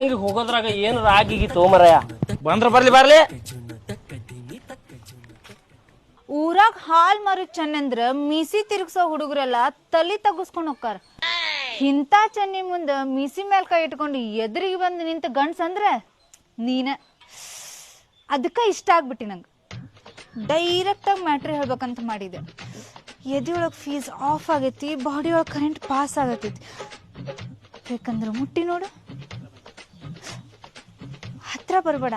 ಹೋಗೋದ್ರಾಗ ಏನು ರಾಗಿಗಿತ್ತು ಮರಯ ಬಂದ್ರ ಬರ್ಲಿ ಊರಾಗ ಹಾಲ್ ಮಾರು ಚೆನ್ನಂದ್ರ ಮೀಸಿ ತಿರುಗ್ಸೋ ಹುಡುಗರೆಲ್ಲ ತಲಿ ತಗಸ್ಕೊಂಡ್ ಹೋಗ್ತಾರ. ಇಂಥ ಚೆನ್ನಿ ಮುಂದ ಮೀಸಿ ಮೇಲ್ ಕೈ ಇಟ್ಕೊಂಡು ಎದುರಿಗೆ ಬಂದು ನಿಂತ ಗಂಡ್ಸ್ ಅಂದ್ರ ನೀನ. ಅದಕ್ಕ ಇಷ್ಟ ಆಗ್ಬಿಟ್ಟಿ ನಂಗೆ. ಡೈರೆಕ್ಟ್ ಆಗಿ ಮ್ಯಾಟ್ರಿ ಹೇಳ್ಬೇಕಂತ ಮಾಡಿದೆ. ಎದೆಯೊಳಗೆ ಫೀಸ್ ಆಫ್ ಆಗೈತಿ, ಬಾಡಿ ಒಳಗೆ ಕರೆಂಟ್ ಪಾಸ್ ಆಗತೈತಿ. ಬೇಕಂದ್ರೆ ಮುಟ್ಟಿ ನೋಡು. ಹತ್ರ ಬರ್ಬೇಡ.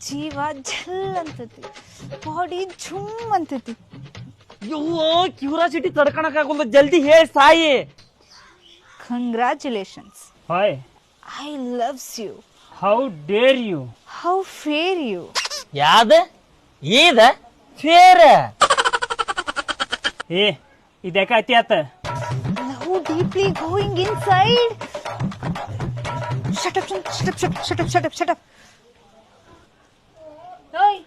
ಜೀವ ಜಲ್ ಅಂತತಿ, ಬಾಡಿ ಝುಮ್ ಅಂತತಿ. ಅಯ್ಯೋ ಕ್ಯೂರಿಯಾಸಿಟಿ ತಡ್ಕೊಳಕಾಗಲ್ಲ, ಜಲ್ದಿ ಹೇಳಿ ಸಾಯಿ. Congratulations. Hi, I loves you. How dare you. How fair you. ಯಾದ ಈದ ಫೇರ ಏ ಇದಕ್ಕ ಅತಿ ಆತ. Love deeply going inside. Shut up, shut up. ಓಯ್,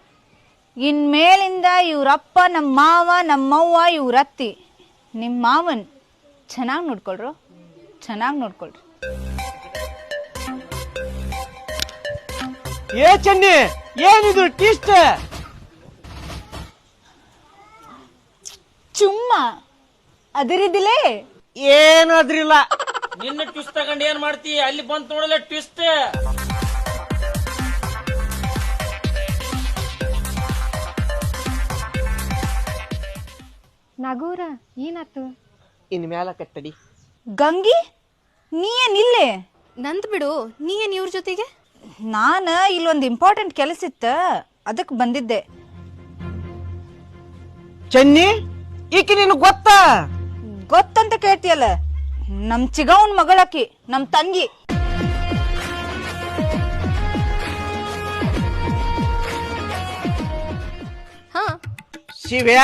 ಇನ್ಮೇಲಿಂದ ಇವ್ರಪ್ಪ, ನಮ್ಮ ಮಾವ, ನಮ್ಮವ್ವ, ಇವ್ರತ್ತಿ. ನಿಮ್ಮ ಮಾವನ್ ಚೆನ್ನಾಗಿ ನೋಡ್ಕೊಳ್ರು, ಚೆನ್ನಾಗಿ ನೋಡ್ಕೊಳ್ರಿ. ಏ ಚೆನ್ನಿ, ಏನಿದು ಟಿಸ್ಟ್? ಚುಮ್ಮ ಅದರಿದಿಲೇ ಏನು ಅದ್ರಿಲ್ಲ. ನಿನ್ನ ಟ್ವಿಸ್ಟ್ ತಗೊಂಡು ಏನ್ ಮಾಡ್ತಿ? ಅಲ್ಲಿ ಬಂದ್ ನೋಡಲ್ಲ ಟ್ವಿಸ್ಟ್. ನಗೂರ ಏನಾತು? ಇನ್ ಮ್ಯಾಲ ಕಟ್ಟಡಿ. ಗಂಗಿ, ನೀ ಏನಿಲ್ಲೇ? ನಂದ್ ಬಿಡು, ನೀ ಏನ್ ಇವ್ರ ಜೊತೆಗೆ? ನಾನು ಇಲ್ಲೊಂದು ಇಂಪಾರ್ಟೆಂಟ್ ಕೆಲಸ ಇತ್ತ, ಅದಕ್ಕೆ ಬಂದಿದ್ದೆ. ಚೆನ್ನಿ, ಈಕಿ ನಿನ್ ಗೊತ್ತಾ? ಗೊತ್ತಂತ ಕೇಳ್ತಿಯಲ್ಲ, ನಮ್ ಚಿಗವನ್ ಮಗಳಾಕಿ, ನಮ್ ತಂಗಿ. ಹಾ, ಶಿವ್ಯ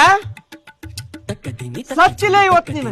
ಸಚ್ಚಿಲ್ಲ ಇವತ್ತು ನೀನು.